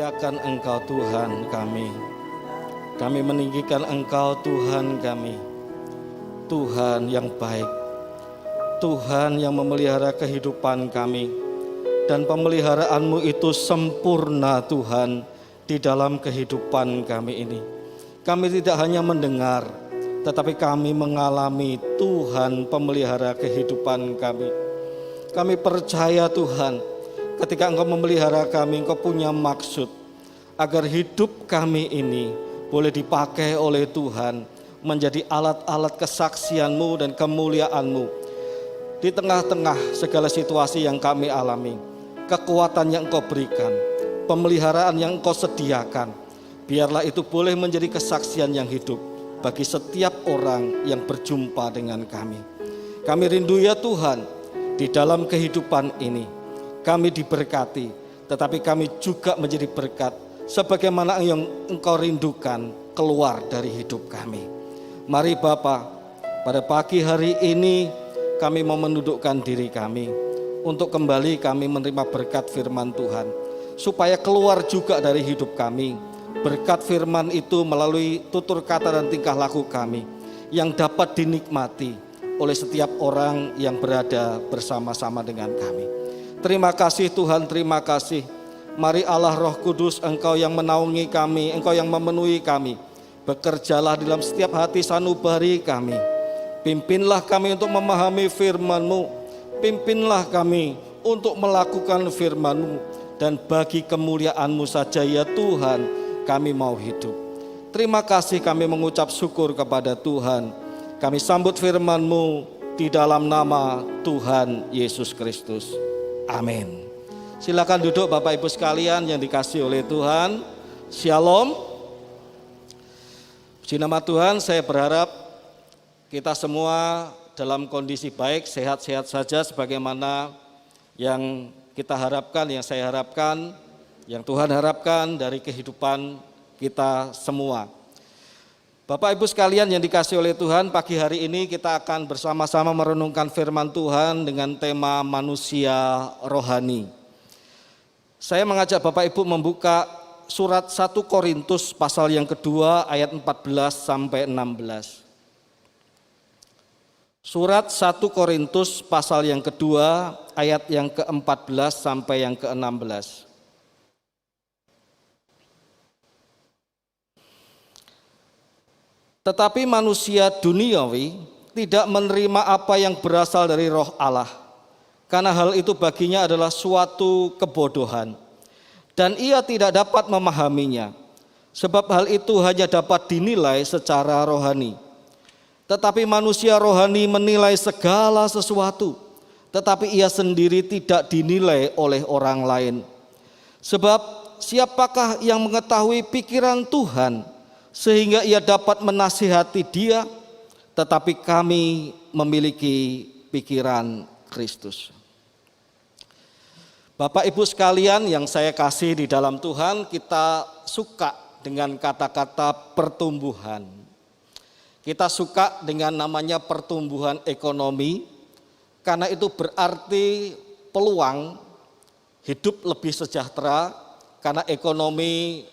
memuliakan Engkau Tuhan kami. Kami meninggikan Engkau Tuhan kami. Tuhan yang baik, Tuhan yang memelihara kehidupan kami. Dan pemeliharaanmu itu sempurna Tuhan di dalam kehidupan kami ini. Kami tidak hanya mendengar, tetapi kami mengalami Tuhan pemelihara kehidupan kami. Kami percaya Tuhan, ketika Engkau memelihara kami, Engkau punya maksud agar hidup kami ini boleh dipakai oleh Tuhan menjadi alat-alat kesaksian-Mu dan kemuliaan-Mu di tengah-tengah segala situasi yang kami alami. Kekuatan yang Engkau berikan, pemeliharaan yang Engkau sediakan, biarlah itu boleh menjadi kesaksian yang hidup bagi setiap orang yang berjumpa dengan kami. Kami rindu ya Tuhan, di dalam kehidupan ini kami diberkati, tetapi kami juga menjadi berkat sebagaimana yang Engkau rindukan keluar dari hidup kami. Mari Bapa, pada pagi hari ini kami mau menundukkan diri kami untuk kembali kami menerima berkat firman Tuhan, supaya keluar juga dari hidup kami berkat firman itu melalui tutur kata dan tingkah laku kami yang dapat dinikmati oleh setiap orang yang berada bersama-sama dengan kami. Terima kasih Tuhan, terima kasih. Mari Allah Roh Kudus, Engkau yang menaungi kami, Engkau yang memenuhi kami. Bekerjalah dalam setiap hati sanubari kami. Pimpinlah kami untuk memahami firman-Mu. Pimpinlah kami untuk melakukan firman-Mu. Dan bagi kemuliaan-Mu saja ya Tuhan, kami mau hidup. Terima kasih, kami mengucap syukur kepada Tuhan. Kami sambut firman-Mu di dalam nama Tuhan Yesus Kristus. Amin. Silakan duduk Bapak Ibu sekalian yang dikasihi oleh Tuhan. Shalom. Puji nama Tuhan, saya berharap kita semua dalam kondisi baik, sehat-sehat saja sebagaimana yang kita harapkan, yang saya harapkan, yang Tuhan harapkan dari kehidupan kita semua. Bapak Ibu sekalian yang dikasihi oleh Tuhan, pagi hari ini kita akan bersama-sama merenungkan firman Tuhan dengan tema manusia rohani. Saya mengajak Bapak Ibu membuka surat 1 Korintus pasal yang kedua ayat 14 sampai 16. Surat 1 Korintus pasal yang kedua ayat yang ke-14 sampai yang ke-16. Tetapi manusia duniawi tidak menerima apa yang berasal dari roh Allah, karena hal itu baginya adalah suatu kebodohan, dan ia tidak dapat memahaminya, sebab hal itu hanya dapat dinilai secara rohani. Tetapi manusia rohani menilai segala sesuatu, tetapi ia sendiri tidak dinilai oleh orang lain. Sebab siapakah yang mengetahui pikiran Tuhan sehingga ia dapat menasihati dia? Tetapi kami memiliki pikiran Kristus. Bapak Ibu sekalian yang saya kasih di dalam Tuhan, kita suka dengan kata-kata pertumbuhan. Kita suka dengan namanya pertumbuhan ekonomi, karena itu berarti peluang hidup lebih sejahtera karena ekonomi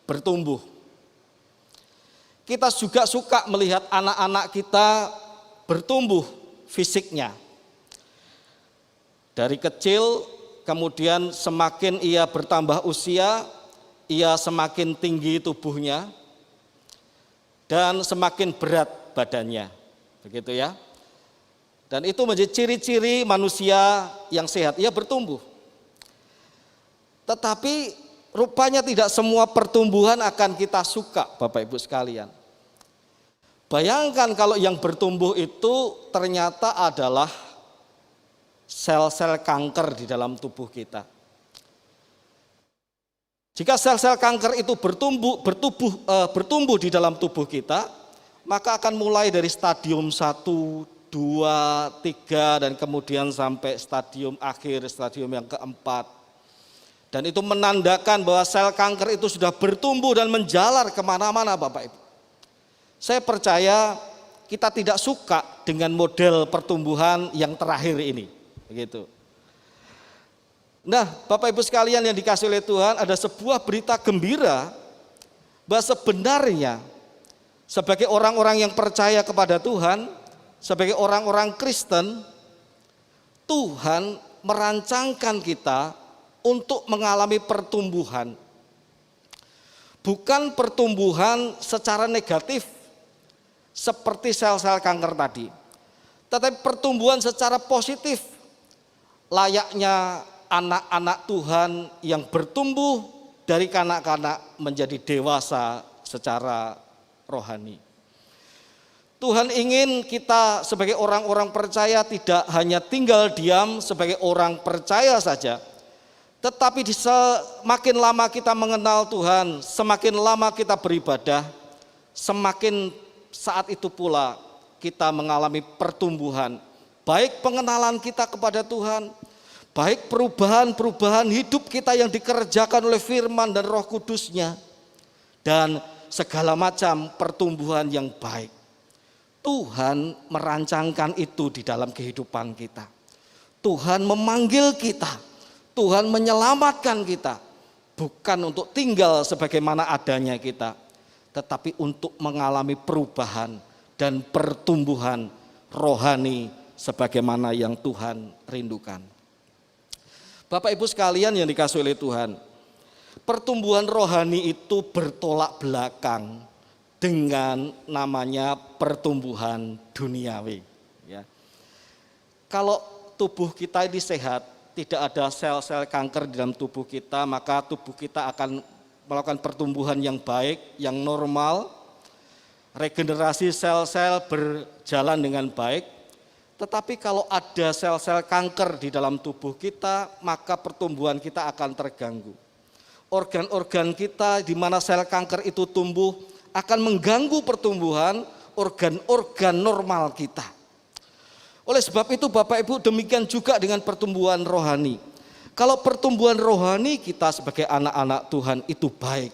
bertumbuh. Kita juga suka melihat anak-anak kita bertumbuh fisiknya. Dari kecil, kemudian semakin ia bertambah usia, ia semakin tinggi tubuhnya, dan semakin berat badannya, begitu ya. Dan itu menjadi ciri-ciri manusia yang sehat, ia bertumbuh. Tetapi rupanya tidak semua pertumbuhan akan kita suka, Bapak Ibu sekalian. Bayangkan kalau yang bertumbuh itu ternyata adalah sel-sel kanker di dalam tubuh kita. Jika sel-sel kanker itu bertumbuh di dalam tubuh kita, maka akan mulai dari stadium 1, 2, 3 dan kemudian sampai stadium akhir, stadium yang keempat. Dan itu menandakan bahwa sel kanker itu sudah bertumbuh dan menjalar kemana-mana Bapak Ibu. Saya percaya kita tidak suka dengan model pertumbuhan yang terakhir ini, begitu. Nah, Bapak Ibu sekalian yang dikasihi oleh Tuhan, ada sebuah berita gembira bahwa sebenarnya sebagai orang-orang yang percaya kepada Tuhan, sebagai orang-orang Kristen, Tuhan merancangkan kita untuk mengalami pertumbuhan. Bukan pertumbuhan secara negatif seperti sel-sel kanker tadi, tetapi pertumbuhan secara positif, layaknya anak-anak Tuhan yang bertumbuh dari kanak-kanak menjadi dewasa secara rohani. Tuhan ingin kita sebagai orang-orang percaya tidak hanya tinggal diam sebagai orang percaya saja, tetapi semakin lama kita mengenal Tuhan, semakin lama kita beribadah, semakin saat itu pula kita mengalami pertumbuhan, baik pengenalan kita kepada Tuhan, baik perubahan-perubahan hidup kita yang dikerjakan oleh firman dan Roh Kudus-Nya, dan segala macam pertumbuhan yang baik. Tuhan merancangkan itu di dalam kehidupan kita. Tuhan memanggil kita, Tuhan menyelamatkan kita, bukan untuk tinggal sebagaimana adanya kita, tetapi untuk mengalami perubahan dan pertumbuhan rohani sebagaimana yang Tuhan rindukan. Bapak Ibu sekalian yang dikasihi oleh Tuhan, pertumbuhan rohani itu bertolak belakang dengan namanya pertumbuhan duniawi. Ya. Kalau tubuh kita ini sehat, tidak ada sel-sel kanker di dalam tubuh kita, maka tubuh kita akan melakukan pertumbuhan yang baik, yang normal, regenerasi sel-sel berjalan dengan baik. Tetapi kalau ada sel-sel kanker di dalam tubuh kita, maka pertumbuhan kita akan terganggu. Organ-organ kita di mana sel kanker itu tumbuh akan mengganggu pertumbuhan organ-organ normal kita. Oleh sebab itu Bapak Ibu, demikian juga dengan pertumbuhan rohani. Kalau pertumbuhan rohani kita sebagai anak-anak Tuhan itu baik,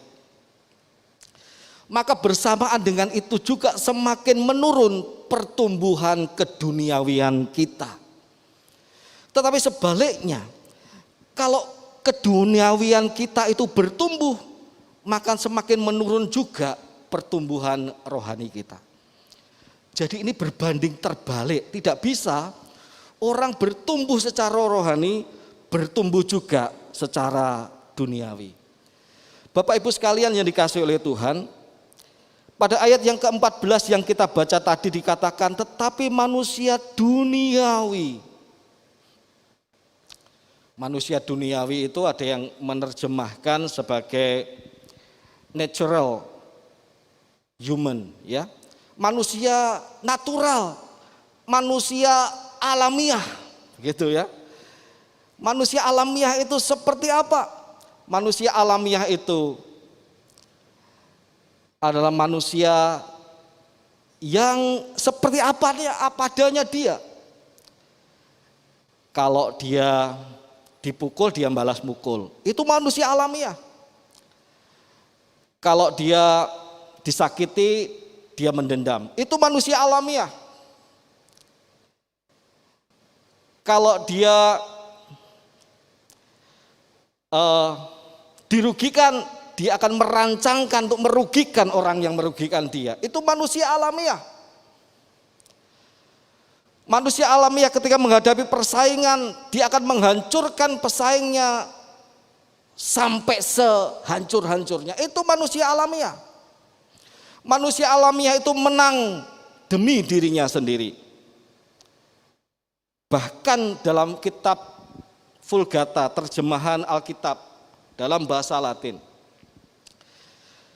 maka bersamaan dengan itu juga semakin menurun pertumbuhan keduniawian kita. Tetapi sebaliknya, kalau keduniawian kita itu bertumbuh, maka semakin menurun juga pertumbuhan rohani kita. Jadi ini berbanding terbalik, tidak bisa orang bertumbuh secara rohani, bertumbuh juga secara duniawi. Bapak Ibu sekalian yang dikasihi oleh Tuhan, pada ayat yang ke-14 yang kita baca tadi dikatakan, tetapi manusia duniawi. Manusia duniawi itu ada yang menerjemahkan sebagai natural human, ya. Manusia natural, manusia alamiah, gitu ya. Manusia alamiah itu seperti apa? Manusia alamiah itu adalah manusia yang seperti apa adanya dia. Kalau dia dipukul, dia balas mukul. Itu manusia alamiah. Kalau dia disakiti, dia mendendam. Itu manusia alamiah. Kalau dia dirugikan, dia akan merancangkan untuk merugikan orang yang merugikan dia. Itu manusia alamiah. Manusia alamiah ketika menghadapi persaingan, dia akan menghancurkan pesaingnya sampai sehancur-hancurnya. Itu manusia alamiah. Manusia alamiah itu menang demi dirinya sendiri. Bahkan dalam kitab Vulgata, terjemahan Alkitab dalam bahasa Latin,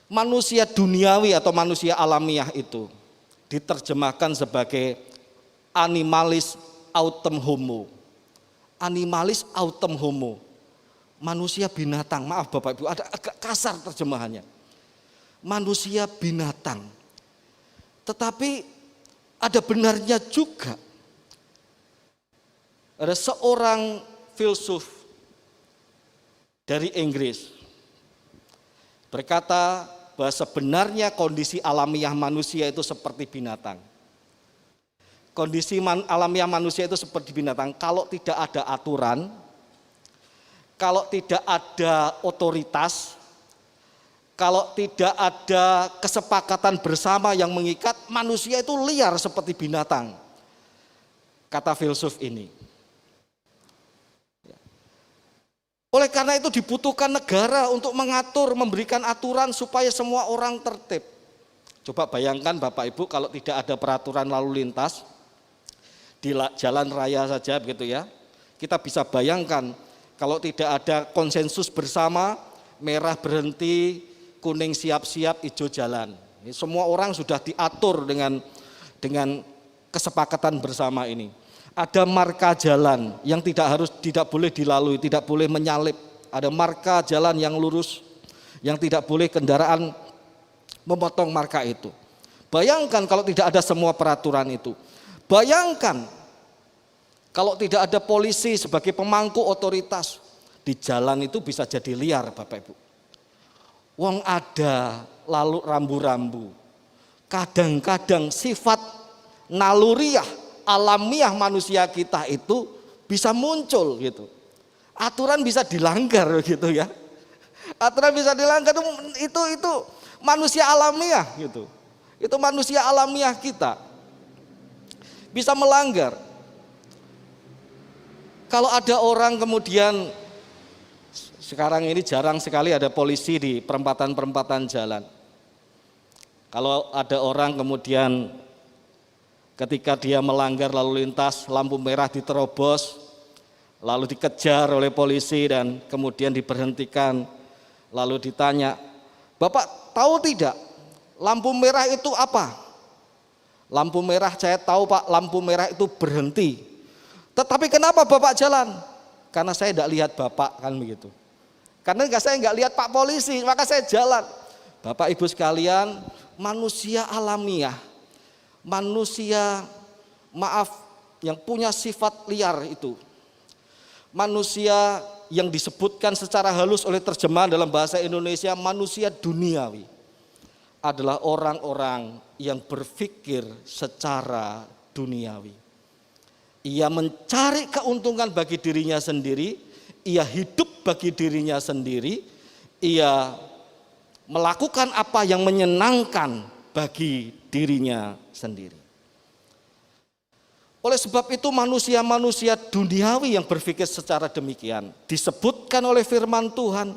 manusia duniawi atau manusia alamiah itu diterjemahkan sebagai animalis autem homo. Animalis autem homo, manusia binatang. Maaf Bapak Ibu, ada agak kasar terjemahannya. Manusia binatang. Tetapi ada benarnya juga. Ada seorang filsuf dari Inggris berkata bahwa sebenarnya kondisi alamiah manusia itu seperti binatang. Kondisi alamiah manusia itu seperti binatang. Kalau tidak ada aturan, kalau tidak ada otoritas, kalau tidak ada kesepakatan bersama yang mengikat, manusia itu liar seperti binatang. Kata filsuf ini. Oleh karena itu dibutuhkan negara untuk mengatur, memberikan aturan supaya semua orang tertib. Coba bayangkan Bapak Ibu kalau tidak ada peraturan lalu lintas di jalan raya saja begitu ya. Kita bisa bayangkan kalau tidak ada konsensus bersama, merah berhenti, kuning siap-siap, hijau jalan. Semua orang sudah diatur dengan kesepakatan bersama ini. Ada marka jalan yang tidak boleh dilalui, tidak boleh menyalip. Ada marka jalan yang lurus, yang tidak boleh kendaraan memotong marka itu. Bayangkan kalau tidak ada semua peraturan itu. Bayangkan kalau tidak ada polisi sebagai pemangku otoritas, di jalan itu bisa jadi liar Bapak Ibu. Wong ada lalu rambu-rambu. Kadang-kadang sifat naluriah, alamiah manusia kita itu bisa muncul gitu. Aturan bisa dilanggar gitu ya. Aturan bisa dilanggar itu manusia alamiah gitu. Itu manusia alamiah kita. Bisa melanggar. Kalau ada orang kemudian, sekarang ini jarang sekali ada polisi di perempatan-perempatan jalan. Kalau ada orang kemudian ketika dia melanggar lalu lintas, lampu merah diterobos, lalu dikejar oleh polisi dan kemudian diberhentikan, lalu ditanya, "Bapak tahu tidak lampu merah itu apa?" "Lampu merah saya tahu Pak, lampu merah itu berhenti." "Tetapi kenapa Bapak jalan?" "Karena saya tidak lihat Bapak," kan begitu. "Karena saya nggak lihat Pak polisi, maka saya jalan." Bapak Ibu sekalian, manusia alamiah, manusia yang punya sifat liar itu, manusia yang disebutkan secara halus oleh terjemahan dalam bahasa Indonesia manusia duniawi, adalah orang-orang yang berpikir secara duniawi. Ia mencari keuntungan bagi dirinya sendiri, ia hidup bagi dirinya sendiri, ia melakukan apa yang menyenangkan bagi dirinya sendiri. Oleh sebab itu manusia-manusia duniawi yang berpikir secara demikian disebutkan oleh firman Tuhan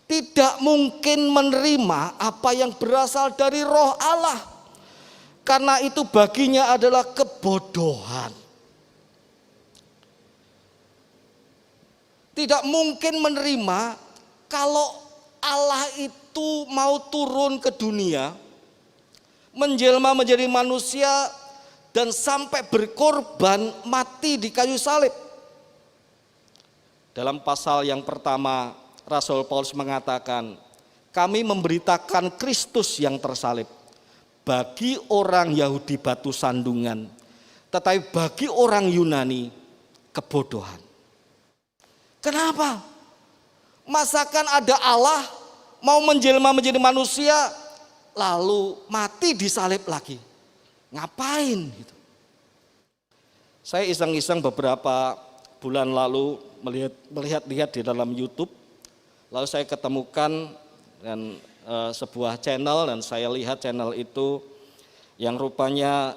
tidak mungkin menerima apa yang berasal dari Roh Allah, karena itu baginya adalah kebodohan. Tidak mungkin menerima kalau Allah itu mau turun ke dunia, menjelma menjadi manusia dan sampai berkorban mati di kayu salib. Dalam pasal yang pertama Rasul Paulus mengatakan, kami memberitakan Kristus yang tersalib. Bagi orang Yahudi batu sandungan, tetapi bagi orang Yunani kebodohan. Kenapa? Masakan ada Allah mau menjelma menjadi manusia lalu mati disalib lagi? Ngapain gitu? Saya iseng-iseng beberapa bulan lalu melihat di dalam YouTube, lalu saya ketemukan dan sebuah channel, dan saya lihat channel itu yang rupanya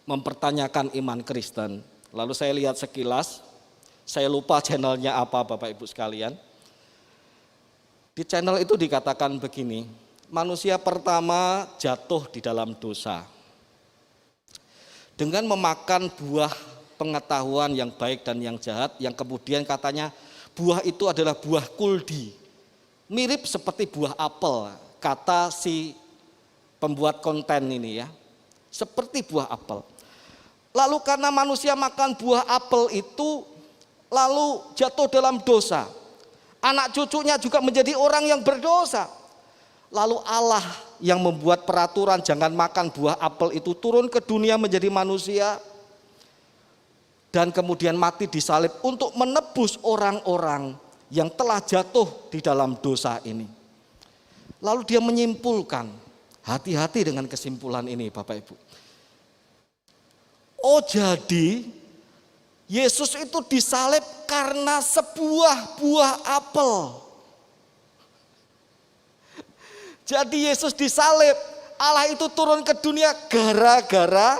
mempertanyakan iman Kristen. Lalu saya lihat sekilas, saya lupa channelnya apa Bapak Ibu sekalian. Di channel itu dikatakan begini, manusia pertama jatuh di dalam dosa dengan memakan buah pengetahuan yang baik dan yang jahat, yang kemudian katanya buah itu adalah buah kuldi, mirip seperti buah apel, kata si pembuat konten ini ya, seperti buah apel. Lalu karena manusia makan buah apel itu lalu jatuh dalam dosa, anak cucunya juga menjadi orang yang berdosa. Lalu Allah yang membuat peraturan jangan makan buah apel itu turun ke dunia menjadi manusia dan kemudian mati disalib untuk menebus orang-orang yang telah jatuh di dalam dosa ini. Lalu dia menyimpulkan, hati-hati dengan kesimpulan ini Bapak Ibu. Oh, jadi Yesus itu disalib karena sebuah buah apel. Jadi Yesus disalib, Allah itu turun ke dunia gara-gara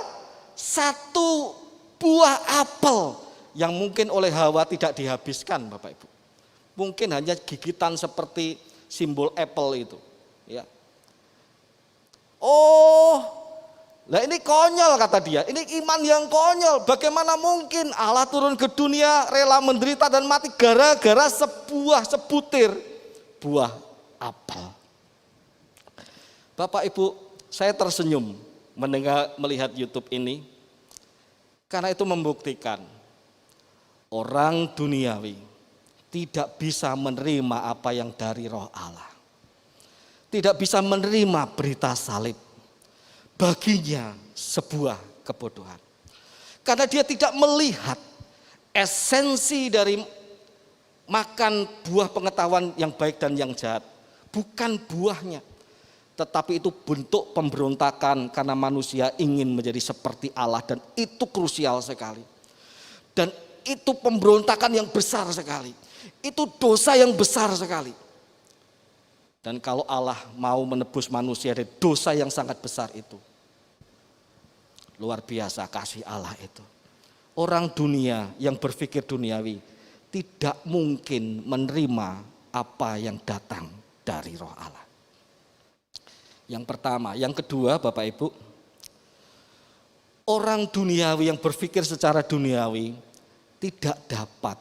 satu buah apel yang mungkin oleh Hawa tidak dihabiskan, Bapak Ibu. Mungkin hanya gigitan seperti simbol apple itu, ya. Oh, lah ini konyol kata dia. Ini iman yang konyol. Bagaimana mungkin Allah turun ke dunia rela menderita dan mati gara-gara sebutir buah apel. Bapak Ibu, saya tersenyum melihat YouTube ini karena itu membuktikan orang duniawi tidak bisa menerima apa yang dari Roh Allah. Tidak bisa menerima berita salib. Baginya sebuah kebodohan. Karena dia tidak melihat esensi dari makan buah pengetahuan yang baik dan yang jahat. Bukan buahnya. Tetapi itu bentuk pemberontakan karena manusia ingin menjadi seperti Allah. Dan itu krusial sekali. Dan itu pemberontakan yang besar sekali. Itu dosa yang besar sekali. Dan kalau Allah mau menebus manusia dari dosa yang sangat besar itu. Luar biasa kasih Allah itu. Orang dunia yang berpikir duniawi tidak mungkin menerima apa yang datang dari Roh Allah. Yang pertama, yang kedua Bapak Ibu, orang duniawi yang berpikir secara duniawi tidak dapat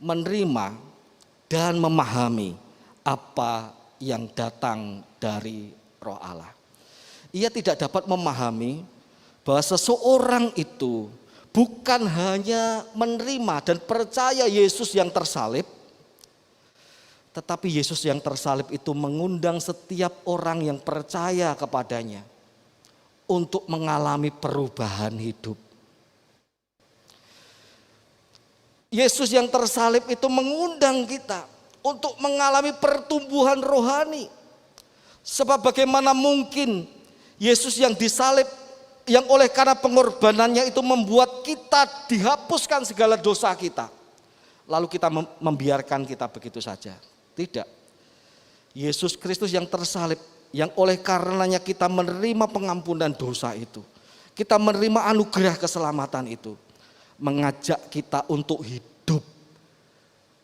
menerima dan memahami apa yang datang dari Roh Allah. Ia tidak dapat memahami bahwa seseorang itu bukan hanya menerima dan percaya Yesus yang tersalib, tetapi Yesus yang tersalib itu mengundang setiap orang yang percaya kepadanya untuk mengalami perubahan hidup. Yesus yang tersalib itu mengundang kita untuk mengalami pertumbuhan rohani. Sebab bagaimana mungkin Yesus yang disalib, yang oleh karena pengorbanannya itu membuat kita dihapuskan segala dosa kita. Lalu kita membiarkan kita begitu saja. Tidak. Yesus Kristus yang tersalib, yang oleh karenanya kita menerima pengampunan dosa itu. Kita menerima anugerah keselamatan itu. Mengajak kita untuk hidup.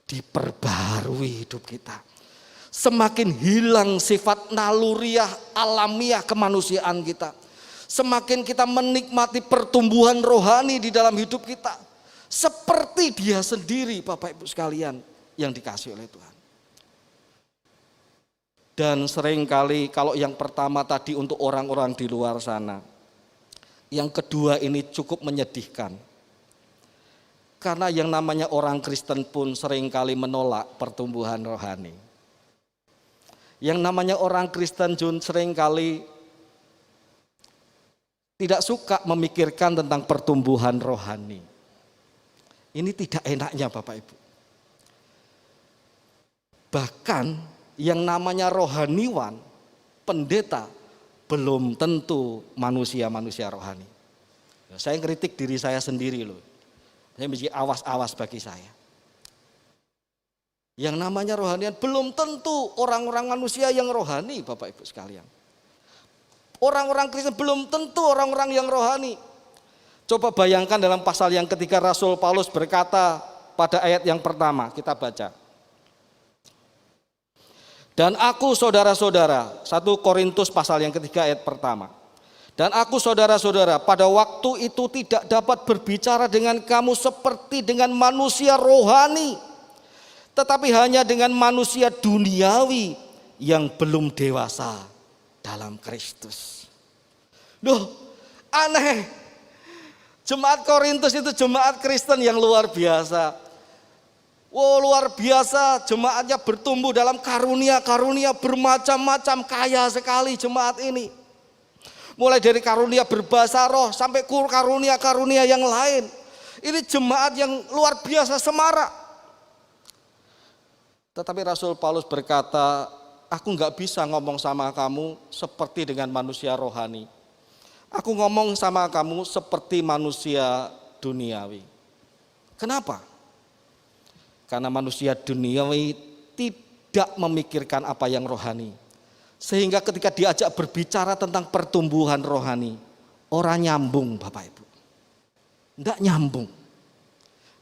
Diperbarui hidup kita. Semakin hilang sifat naluriah, alamiah kemanusiaan kita. Semakin kita menikmati pertumbuhan rohani di dalam hidup kita. Seperti Dia sendiri Bapak Ibu sekalian yang dikasihi oleh Tuhan. Dan seringkali kalau yang pertama tadi untuk orang-orang di luar sana. Yang kedua ini cukup menyedihkan. Karena yang namanya orang Kristen pun seringkali menolak pertumbuhan rohani. Yang namanya orang Kristen pun seringkali tidak suka memikirkan tentang pertumbuhan rohani. Ini tidak enaknya Bapak Ibu. Bahkan yang namanya rohaniwan, pendeta, belum tentu manusia-manusia rohani. Saya kritik diri saya sendiri loh. Saya mesti awas-awas bagi saya. Yang namanya rohanian belum tentu orang-orang manusia yang rohani Bapak Ibu sekalian. Orang-orang Kristen belum tentu orang-orang yang rohani. Coba bayangkan dalam pasal yang ketiga Rasul Paulus berkata pada ayat yang pertama, kita baca. Dan aku saudara-saudara, 1 Korintus pasal yang ketiga ayat pertama. Dan aku saudara-saudara pada waktu itu tidak dapat berbicara dengan kamu seperti dengan manusia rohani. Tetapi hanya dengan manusia duniawi yang belum dewasa dalam Kristus. Loh, aneh. Jemaat Korintus itu jemaat Kristen yang luar biasa. Wow, luar biasa, jemaatnya bertumbuh dalam karunia-karunia bermacam-macam, kaya sekali jemaat ini. Mulai dari karunia berbahasa roh sampai karunia-karunia yang lain. Ini jemaat yang luar biasa semarak. Tetapi Rasul Paulus berkata, aku gak bisa ngomong sama kamu seperti dengan manusia rohani. Aku ngomong sama kamu seperti manusia duniawi. Kenapa? Karena manusia duniawi tidak memikirkan apa yang rohani. Sehingga ketika diajak berbicara tentang pertumbuhan rohani, orang nyambung Bapak Ibu. Tidak nyambung.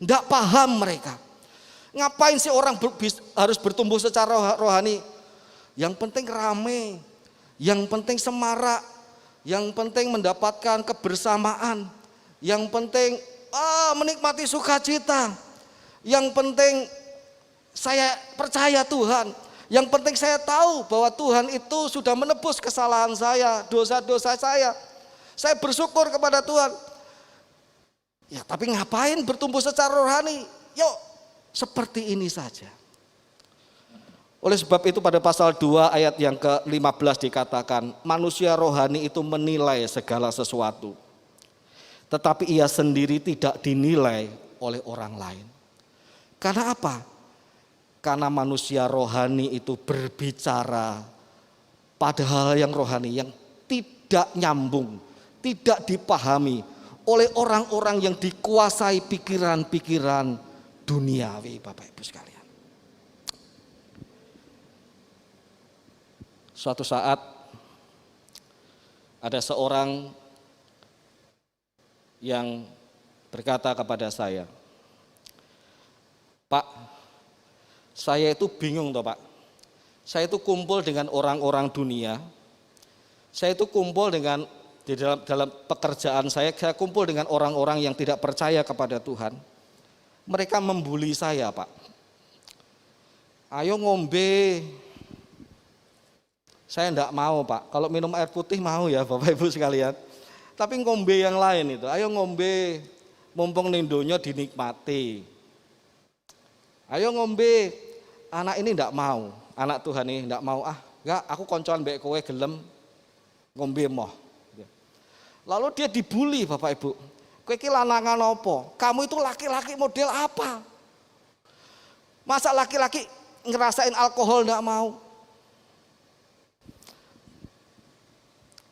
Tidak paham mereka. Ngapain sih orang harus bertumbuh secara rohani? Yang penting rame, yang penting semarak, yang penting mendapatkan kebersamaan, yang penting menikmati sukacita, yang penting saya percaya Tuhan, yang penting saya tahu bahwa Tuhan itu sudah menebus kesalahan saya, dosa-dosa saya. Saya bersyukur kepada Tuhan. Ya, tapi ngapain bertumbuh secara rohani? Yuk, seperti ini saja. Oleh sebab itu pada pasal 2 ayat yang ke-15 dikatakan, manusia rohani itu menilai segala sesuatu. Tetapi ia sendiri tidak dinilai oleh orang lain. Karena apa? Karena manusia rohani itu berbicara pada hal yang rohani, yang tidak nyambung, tidak dipahami oleh orang-orang yang dikuasai pikiran-pikiran duniawi, Bapak Ibu sekalian. Suatu saat ada seorang yang berkata kepada saya, Pak, saya itu bingung toh Pak. Saya itu kumpul dengan orang-orang dunia. Saya itu kumpul dengan di dalam pekerjaan saya kumpul dengan orang-orang yang tidak percaya kepada Tuhan. Mereka membuli saya, Pak. Ayo ngombe. Saya enggak mau, Pak. Kalau minum air putih mau ya, Bapak Ibu sekalian. Tapi ngombe yang lain itu. Ayo ngombe, mumpung ning donya dinikmati. Ayo ngombe. Anak ini enggak mau. Anak Tuhan ini enggak mau. Enggak, aku koncoan mbek kowe gelem ngombe moh. Lalu dia dibully, Bapak Ibu. Kowe iki lanangan apa? Kamu itu laki-laki model apa? Masa laki-laki ngerasain alkohol enggak mau?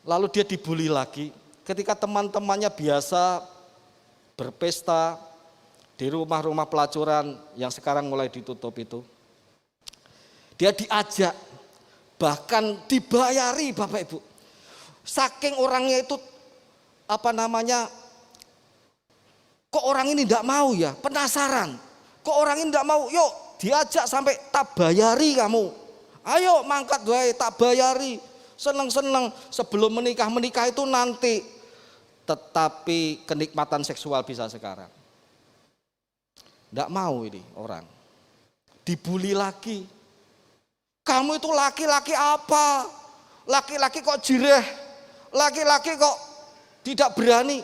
Lalu dia dibully lagi ketika teman-temannya biasa berpesta di rumah-rumah pelacuran yang sekarang mulai ditutup itu. Dia diajak, bahkan dibayari Bapak Ibu. Saking orangnya itu kok orang ini tidak mau ya, penasaran. Kok orang ini tidak mau, yuk diajak sampai tak bayari kamu. Ayo mangkat wae tak bayari. Seneng-seneng sebelum menikah itu nanti. Tetapi kenikmatan seksual bisa sekarang. Tidak mau ini orang. Dibully lagi. Kamu itu laki-laki apa? Laki-laki kok jireh? Laki-laki kok tidak berani?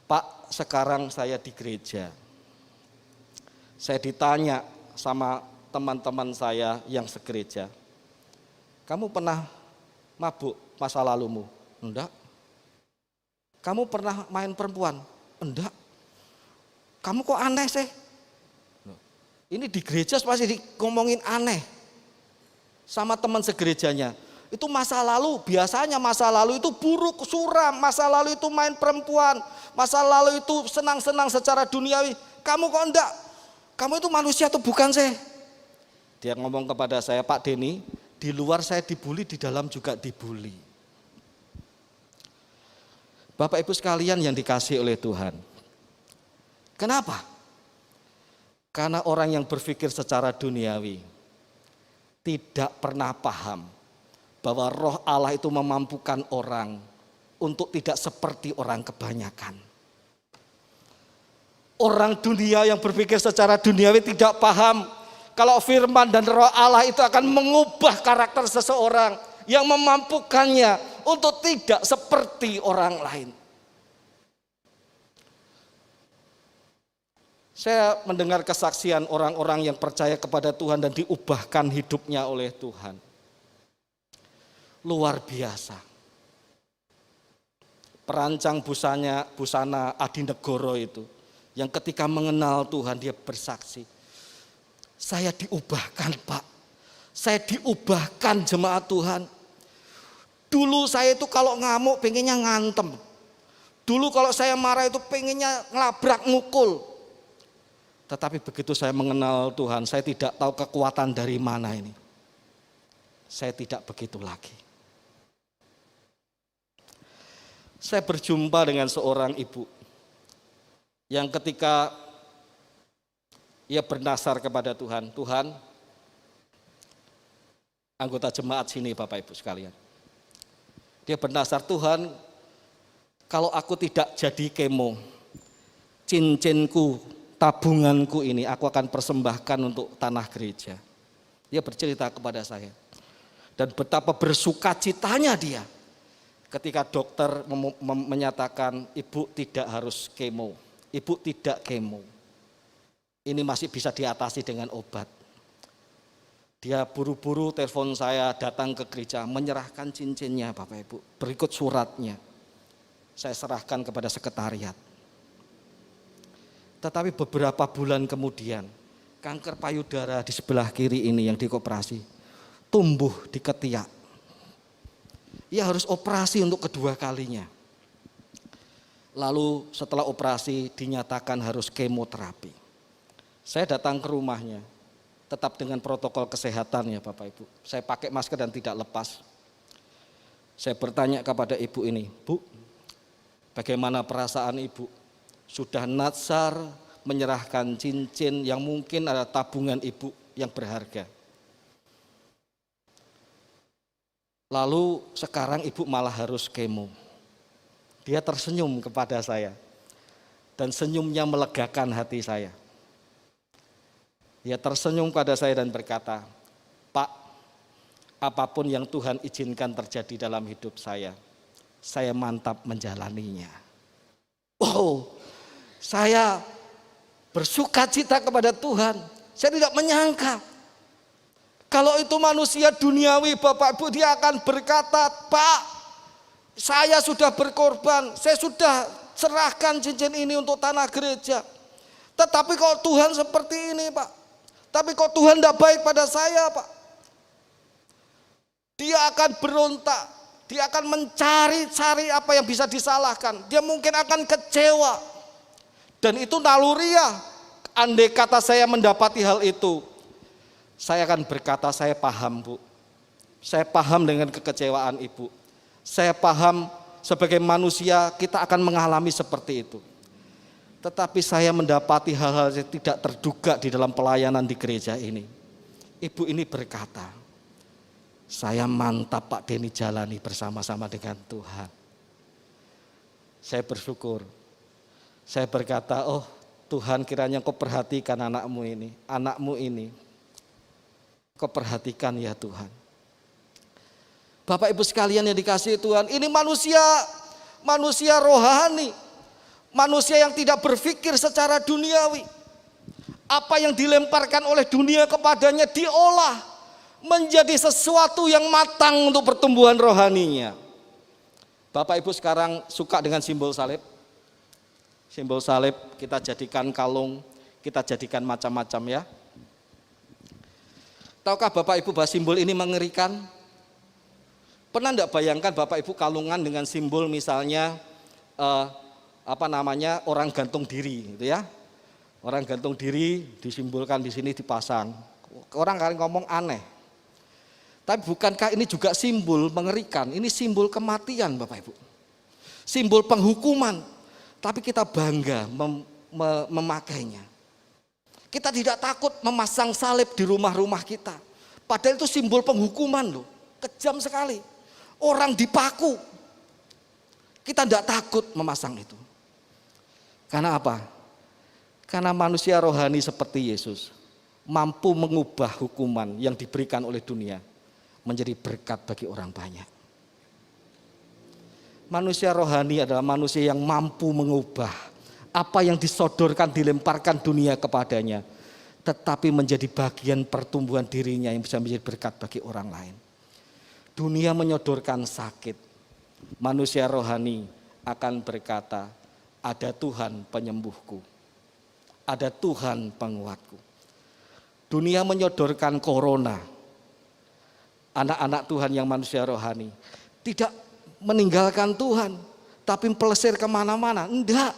Pak, sekarang saya di gereja. Saya ditanya sama teman-teman saya yang segereja. Kamu pernah mabuk masa lalumu? Enggak. Kamu pernah main perempuan? Enggak. Kamu kok aneh sih? Ini di gereja pasti ngomongin aneh. Sama teman segerejanya. Itu masa lalu, biasanya masa lalu itu buruk, suram. Masa lalu itu main perempuan. Masa lalu itu senang-senang secara duniawi. Kamu kok enggak? Kamu itu manusia atau bukan sih? Dia ngomong kepada saya, Pak Denny, di luar saya dibully, di dalam juga dibully. Bapak Ibu sekalian yang dikasihi oleh Tuhan. Kenapa? Karena orang yang berpikir secara duniawi tidak pernah paham bahwa roh Allah itu memampukan orang untuk tidak seperti orang kebanyakan. Orang dunia yang berpikir secara duniawi tidak paham kalau firman dan roh Allah itu akan mengubah karakter seseorang yang memampukannya untuk tidak seperti orang lain. Saya mendengar kesaksian orang-orang yang percaya kepada Tuhan dan diubahkan hidupnya oleh Tuhan. Luar biasa. Perancang busana Adi Negoro itu, yang ketika mengenal Tuhan dia bersaksi, saya diubahkan Pak, saya diubahkan jemaat Tuhan. Dulu saya itu kalau ngamuk pengennya ngantem, Dulu kalau saya marah itu pengennya ngelabrak, ngukul. Tetapi begitu saya mengenal Tuhan, saya tidak tahu kekuatan dari mana ini. Saya tidak begitu lagi. Saya berjumpa dengan seorang ibu yang ketika ia bernasar kepada Tuhan, Tuhan, anggota jemaat sini Bapak Ibu sekalian. Dia bernasar, Tuhan, kalau aku tidak jadi kemo, cincinku, tabunganku ini aku akan persembahkan untuk tanah gereja. Dia bercerita kepada saya. Dan betapa bersukacitanya dia ketika dokter menyatakan ibu tidak harus kemo, ibu tidak kemo. Ini masih bisa diatasi dengan obat. Dia buru-buru telepon saya, datang ke gereja, menyerahkan cincinnya Bapak Ibu. Berikut suratnya, saya serahkan kepada sekretariat. Tetapi beberapa bulan kemudian, kanker payudara di sebelah kiri ini yang dioperasi, tumbuh di ketiak. Ia harus operasi untuk kedua kalinya. Lalu setelah operasi dinyatakan harus kemoterapi. Saya datang ke rumahnya, tetap dengan protokol kesehatan ya Bapak Ibu. Saya pakai masker dan tidak lepas. Saya bertanya kepada ibu ini, Bu, bagaimana perasaan ibu? Sudah nazar menyerahkan cincin yang mungkin ada tabungan ibu yang berharga. Lalu sekarang ibu malah harus kemo. Dia tersenyum kepada saya. Dan senyumnya melegakan hati saya. Dia tersenyum pada saya dan berkata, Pak, apapun yang Tuhan izinkan terjadi dalam hidup saya mantap menjalaninya. Oh, saya bersukacita kepada Tuhan. Saya tidak menyangka. Kalau itu manusia duniawi Bapak Ibu, dia akan berkata, Pak, saya sudah berkorban, saya sudah serahkan cincin ini untuk tanah gereja. Tetapi kalau Tuhan seperti ini Pak, tapi kok Tuhan tidak baik pada saya Pak. Dia akan berontak, dia akan mencari-cari apa yang bisa disalahkan. Dia mungkin akan kecewa. Dan itu naluriah. Andai kata saya mendapati hal itu, saya akan berkata, saya paham Bu. Saya paham dengan kekecewaan Ibu. Saya paham sebagai manusia kita akan mengalami seperti itu. Tetapi saya mendapati hal-hal yang tidak terduga di dalam pelayanan di gereja ini. Ibu ini berkata, saya mantap Pak Denny jalani bersama-sama dengan Tuhan. Saya bersyukur. Saya berkata, oh Tuhan kiranya Kau perhatikan anakmu ini. Kau perhatikan ya Tuhan. Bapak Ibu sekalian yang dikasihi Tuhan, ini manusia rohani. Manusia yang tidak berpikir secara duniawi. Apa yang dilemparkan oleh dunia kepadanya diolah menjadi sesuatu yang matang untuk pertumbuhan rohaninya. Bapak Ibu sekarang suka dengan simbol salib? Simbol salib kita jadikan kalung, kita jadikan macam-macam ya. Tahukah Bapak Ibu bahwa simbol ini mengerikan? Pernah enggak bayangkan Bapak Ibu kalungan dengan simbol misalnya orang gantung diri gitu ya. Orang gantung diri disimbolkan di sini dipasang. Orang kali ngomong aneh. Tapi bukankah ini juga simbol mengerikan? Ini simbol kematian Bapak Ibu. Simbol penghukuman. Tapi kita bangga memakainya. Kita tidak takut memasang salib di rumah-rumah kita. Padahal itu simbol penghukuman loh. Kejam sekali. Orang dipaku. Kita tidak takut memasang itu. Karena apa? Karena manusia rohani seperti Yesus mampu mengubah hukuman yang diberikan oleh dunia menjadi berkat bagi orang banyak. Manusia rohani adalah manusia yang mampu mengubah apa yang disodorkan, dilemparkan dunia kepadanya, tetapi menjadi bagian pertumbuhan dirinya yang bisa menjadi berkat bagi orang lain. Dunia menyodorkan sakit, manusia rohani akan berkata, ada Tuhan penyembuhku, ada Tuhan penguatku. Dunia menyodorkan corona, anak-anak Tuhan yang manusia rohani tidak meninggalkan Tuhan, tapi pelesir kemana-mana. Enggak.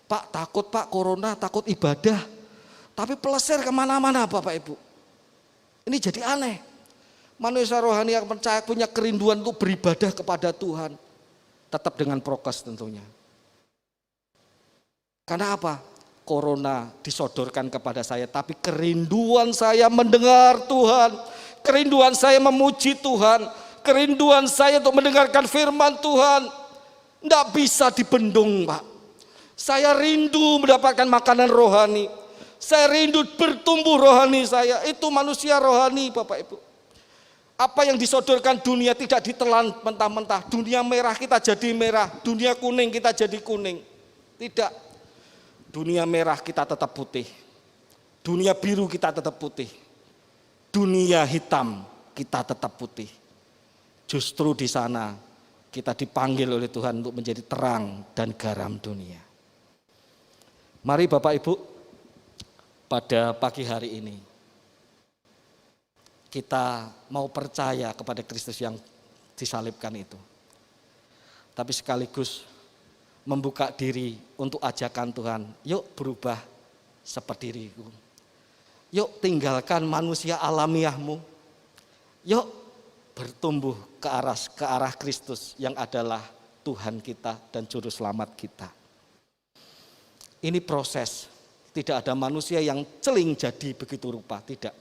Pak, takut Pak corona, takut ibadah. Tapi pelesir kemana-mana Bapak Ibu. Ini jadi aneh. Manusia rohani yang percaya punya kerinduan untuk beribadah kepada Tuhan. Tetap dengan prokes tentunya. Karena apa? Corona disodorkan kepada saya, tapi kerinduan saya mendengar Tuhan. Kerinduan saya memuji Tuhan. Kerinduan saya untuk mendengarkan firman Tuhan. Tidak bisa dibendung Pak. Saya rindu mendapatkan makanan rohani. Saya rindu bertumbuh rohani saya. Itu manusia rohani Bapak Ibu. Apa yang disodorkan dunia tidak ditelan mentah-mentah. Dunia merah kita jadi merah. Dunia kuning kita jadi kuning. Tidak. Dunia merah kita tetap putih. Dunia biru kita tetap putih. Dunia hitam kita tetap putih. Justru di sana kita dipanggil oleh Tuhan untuk menjadi terang dan garam dunia. Mari Bapak Ibu, pada pagi hari ini kita mau percaya kepada Kristus yang disalibkan itu. Tapi sekaligus membuka diri untuk ajakan Tuhan. Yuk berubah seperti diriku. Yuk tinggalkan manusia alamiahmu. Yuk bertumbuh ke arah Kristus yang adalah Tuhan kita dan juru selamat kita. Ini proses. Tidak ada manusia yang celing jadi begitu rupa, tidak.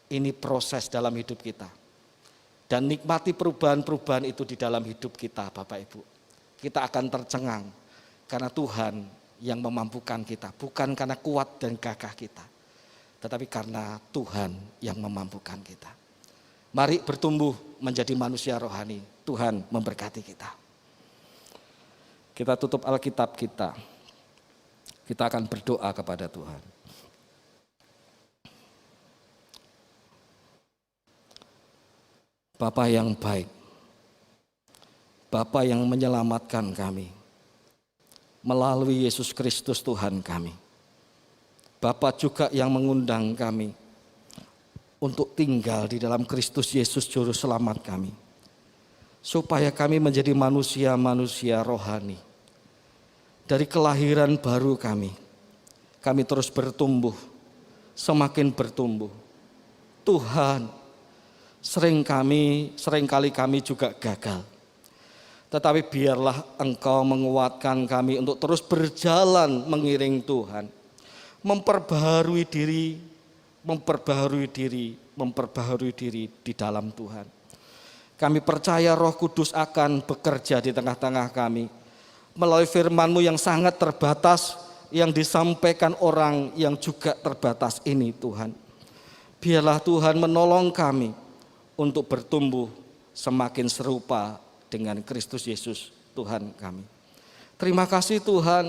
Ini proses dalam hidup kita. Dan nikmati perubahan-perubahan itu di dalam hidup kita Bapak Ibu. Kita akan tercengang karena Tuhan yang memampukan kita. Bukan karena kuat dan gagah kita. Tetapi karena Tuhan yang memampukan kita. Mari bertumbuh menjadi manusia rohani. Tuhan memberkati kita. Kita tutup Alkitab kita. Kita akan berdoa kepada Tuhan. Bapa yang baik, Bapa yang menyelamatkan kami melalui Yesus Kristus Tuhan kami. Bapa juga yang mengundang kami untuk tinggal di dalam Kristus Yesus Juru Selamat kami. Supaya kami menjadi manusia-manusia rohani. Dari kelahiran baru kami terus bertumbuh, semakin bertumbuh. Tuhan, seringkali kami juga gagal. Tetapi biarlah Engkau menguatkan kami untuk terus berjalan mengiring Tuhan. Memperbaharui diri di dalam Tuhan. Kami percaya Roh Kudus akan bekerja di tengah-tengah kami. Melalui firman-Mu yang sangat terbatas, yang disampaikan orang yang juga terbatas ini Tuhan. Biarlah Tuhan menolong kami untuk bertumbuh semakin serupa dengan Kristus Yesus Tuhan kami. Terima kasih Tuhan,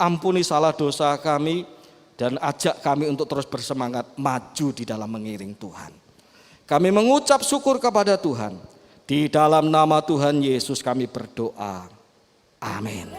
ampuni salah dosa kami dan ajak kami untuk terus bersemangat maju di dalam mengiring Tuhan. Kami mengucap syukur kepada Tuhan. Di dalam nama Tuhan Yesus kami berdoa. Amin.